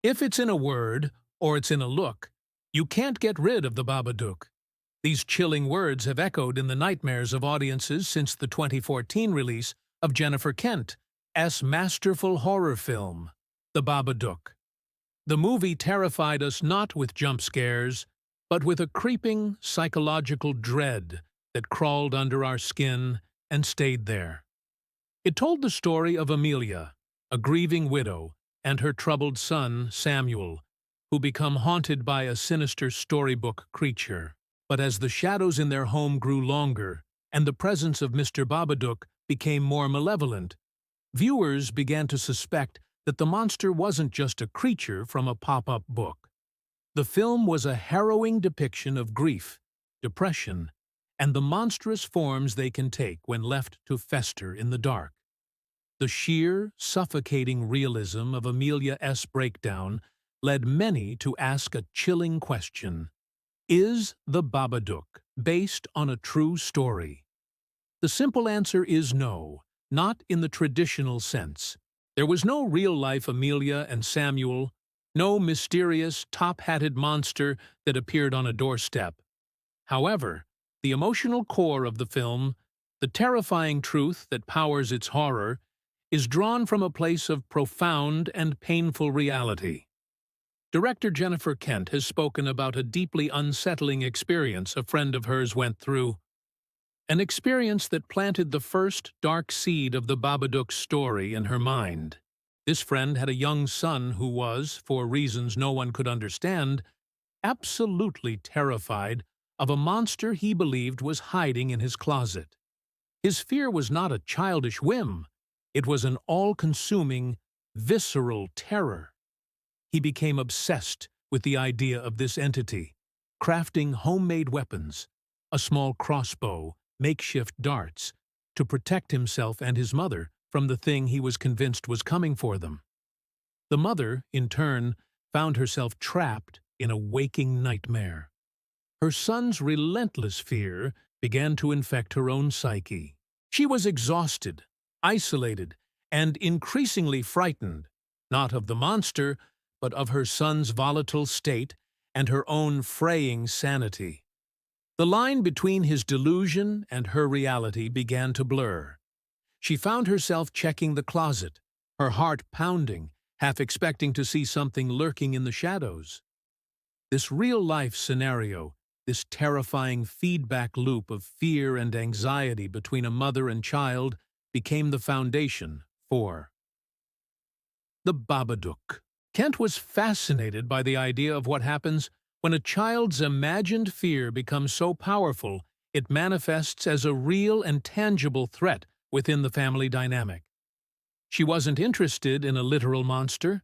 If it's in a word, or it's in a look, you can't get rid of the Babadook. These chilling words have echoed in the nightmares of audiences since the 2014 release of Jennifer Kent's masterful horror film, The Babadook. The movie terrified us not with jump scares, but with a creeping psychological dread that crawled under our skin and stayed there. It told the story of Amelia, a grieving widow, and her troubled son, Samuel, who become haunted by a sinister storybook creature. But as the shadows in their home grew longer and the presence of Mr. Babadook became more malevolent, viewers began to suspect that the monster wasn't just a creature from a pop-up book. The film was a harrowing depiction of grief, depression, and the monstrous forms they can take when left to fester in the dark. The sheer, suffocating realism of Amelia's breakdown led many to ask a chilling question. Is The Babadook based on a true story? The simple answer is no, not in the traditional sense. There was no real-life Amelia and Samuel, no mysterious, top-hatted monster that appeared on a doorstep. However, the emotional core of the film, the terrifying truth that powers its horror, is drawn from a place of profound and painful reality. Director Jennifer Kent has spoken about a deeply unsettling experience a friend of hers went through, an experience that planted the first dark seed of the Babadook story in her mind. This friend had a young son who was, for reasons no one could understand, absolutely terrified of a monster he believed was hiding in his closet. His fear was not a childish whim. It was an all-consuming, visceral terror. He became obsessed with the idea of this entity, crafting homemade weapons, a small crossbow, makeshift darts, to protect himself and his mother from the thing he was convinced was coming for them. The mother, in turn, found herself trapped in a waking nightmare. Her son's relentless fear began to infect her own psyche. She was exhausted, isolated, and increasingly frightened, not of the monster, but of her son's volatile state and her own fraying sanity. The line between his delusion and her reality began to blur. She found herself checking the closet, her heart pounding, half expecting to see something lurking in the shadows. This real-life scenario, this terrifying feedback loop of fear and anxiety between a mother and child, became the foundation for The Babadook. Kent was fascinated by the idea of what happens when a child's imagined fear becomes so powerful it manifests as a real and tangible threat within the family dynamic. She wasn't interested in a literal monster.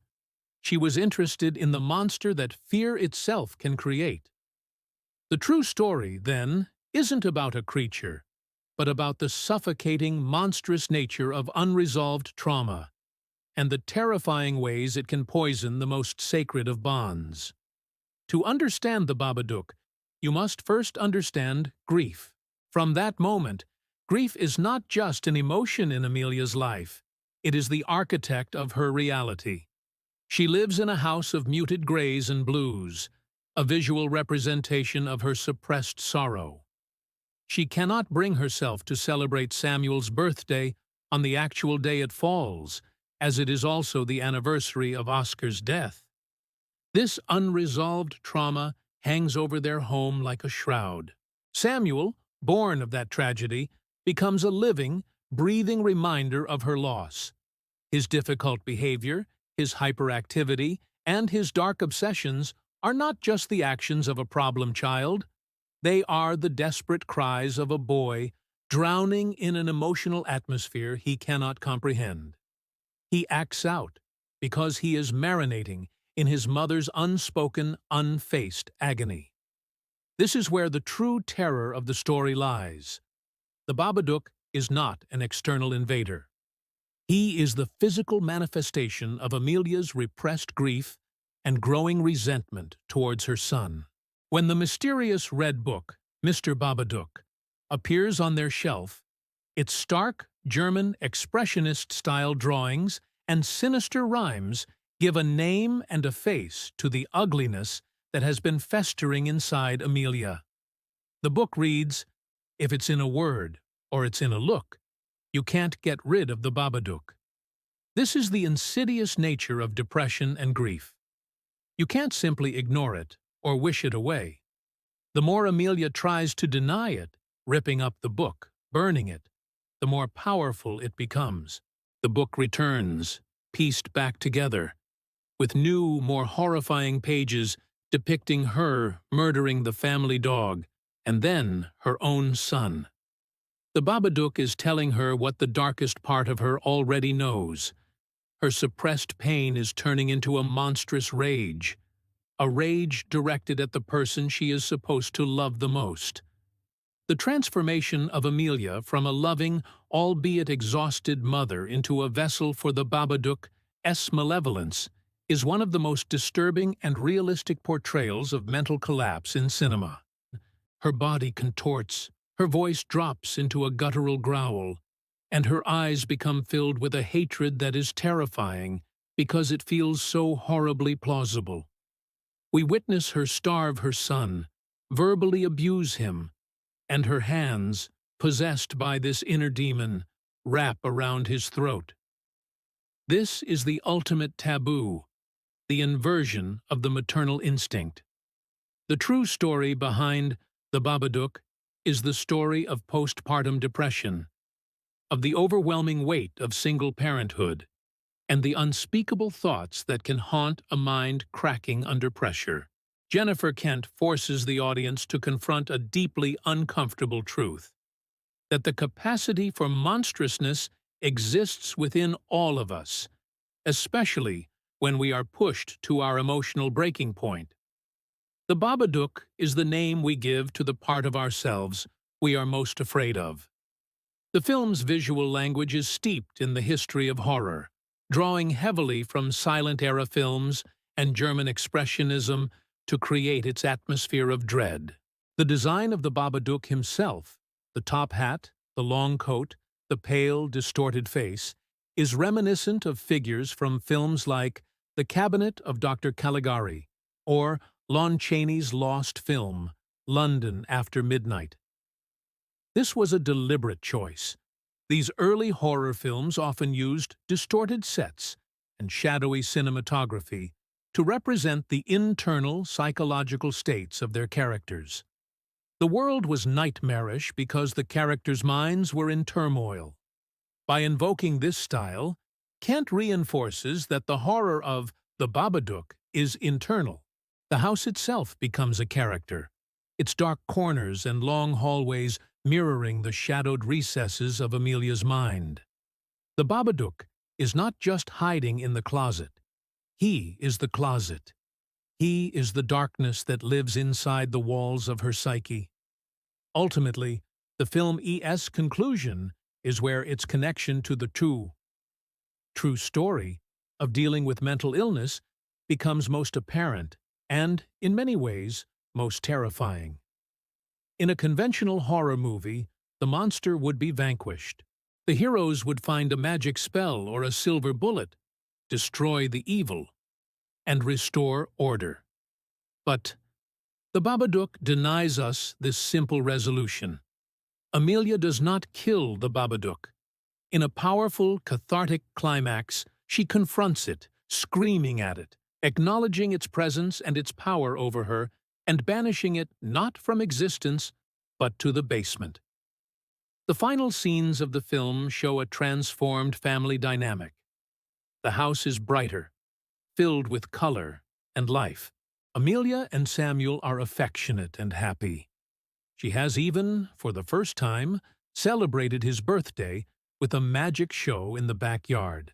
She was interested in the monster that fear itself can create. The true story, then, isn't about a creature, but about the suffocating, monstrous nature of unresolved trauma and the terrifying ways it can poison the most sacred of bonds. To understand the Babadook, you must first understand grief. From that moment, grief is not just an emotion in Amelia's life. It is the architect of her reality. She lives in a house of muted grays and blues, a visual representation of her suppressed sorrow. She cannot bring herself to celebrate Samuel's birthday on the actual day it falls, as it is also the anniversary of Oscar's death. This unresolved trauma hangs over their home like a shroud. Samuel, born of that tragedy, becomes a living, breathing reminder of her loss. His difficult behavior, his hyperactivity, and his dark obsessions are not just the actions of a problem child. They are the desperate cries of a boy drowning in an emotional atmosphere he cannot comprehend. He acts out because he is marinating in his mother's unspoken, unfaced agony. This is where the true terror of the story lies. The Babadook is not an external invader. He is the physical manifestation of Amelia's repressed grief and growing resentment towards her son. When the mysterious red book, Mr. Babadook, appears on their shelf, its stark, German, expressionist-style drawings and sinister rhymes give a name and a face to the ugliness that has been festering inside Amelia. The book reads, "If it's in a word, or it's in a look, you can't get rid of the Babadook." This is the insidious nature of depression and grief. You can't simply ignore it or wish it away. The more Amelia tries to deny it, ripping up the book, burning it, the more powerful it becomes. The book returns, pieced back together, with new, more horrifying pages depicting her murdering the family dog and then her own son. The Babadook is telling her what the darkest part of her already knows. Her suppressed pain is turning into a monstrous rage, a rage directed at the person she is supposed to love the most. The transformation of Amelia from a loving, albeit exhausted mother into a vessel for the Babadook's malevolence is one of the most disturbing and realistic portrayals of mental collapse in cinema. Her body contorts, her voice drops into a guttural growl, and her eyes become filled with a hatred that is terrifying because it feels so horribly plausible. We witness her starve her son, verbally abuse him, and her hands, possessed by this inner demon, wrap around his throat. This is the ultimate taboo, the inversion of the maternal instinct. The true story behind The Babadook is the story of postpartum depression, of the overwhelming weight of single parenthood, and the unspeakable thoughts that can haunt a mind cracking under pressure. Jennifer Kent forces the audience to confront a deeply uncomfortable truth, that the capacity for monstrousness exists within all of us, especially when we are pushed to our emotional breaking point. The Babadook is the name we give to the part of ourselves we are most afraid of. The film's visual language is steeped in the history of horror, drawing heavily from silent-era films and German expressionism to create its atmosphere of dread. The design of the Babadook himself, the top hat, the long coat, the pale, distorted face, is reminiscent of figures from films like The Cabinet of Dr. Caligari or Lon Chaney's lost film, London After Midnight. This was a deliberate choice. These early horror films often used distorted sets and shadowy cinematography to represent the internal psychological states of their characters. The world was nightmarish because the characters' minds were in turmoil. By invoking this style, Kent reinforces that the horror of The Babadook is internal. The house itself becomes a character, its dark corners and long hallways mirroring the shadowed recesses of Amelia's mind. The Babadook is not just hiding in the closet. He is the closet. He is the darkness that lives inside the walls of her psyche. Ultimately, the film's conclusion is where its connection to the true story of dealing with mental illness becomes most apparent and, in many ways, most terrifying. In a conventional horror movie, the monster would be vanquished. The heroes would find a magic spell or a silver bullet, destroy the evil, and restore order. But the Babadook denies us this simple resolution. Amelia does not kill the Babadook. In a powerful, cathartic climax, she confronts it, screaming at it, acknowledging its presence and its power over her, and banishing it not from existence, but to the basement. The final scenes of the film show a transformed family dynamic. The house is brighter, filled with color and life. Amelia and Samuel are affectionate and happy. She has even, for the first time, celebrated his birthday with a magic show in the backyard.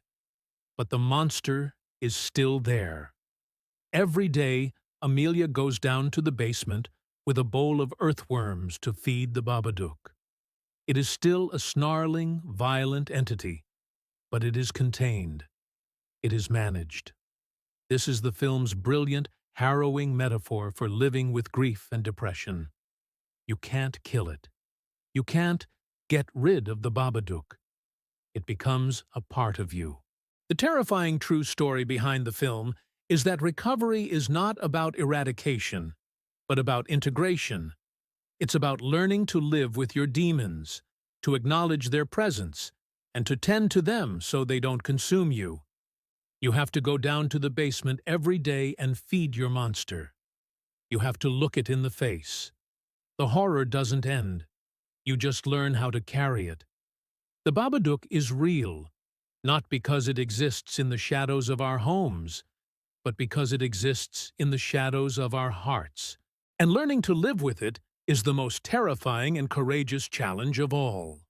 But the monster is still there. Every day, Amelia goes down to the basement with a bowl of earthworms to feed the Babadook. It is still a snarling, violent entity, but it is contained. It is managed. This is the film's brilliant, harrowing metaphor for living with grief and depression. You can't kill it. You can't get rid of the Babadook. It becomes a part of you. The terrifying true story behind the film is that recovery is not about eradication, but about integration. It's about learning to live with your demons, to acknowledge their presence, and to tend to them so they don't consume you. You have to go down to the basement every day and feed your monster. You have to look it in the face. The horror doesn't end. You just learn how to carry it. The Babadook is real, not because it exists in the shadows of our homes, but because it exists in the shadows of our hearts. And learning to live with it is the most terrifying and courageous challenge of all.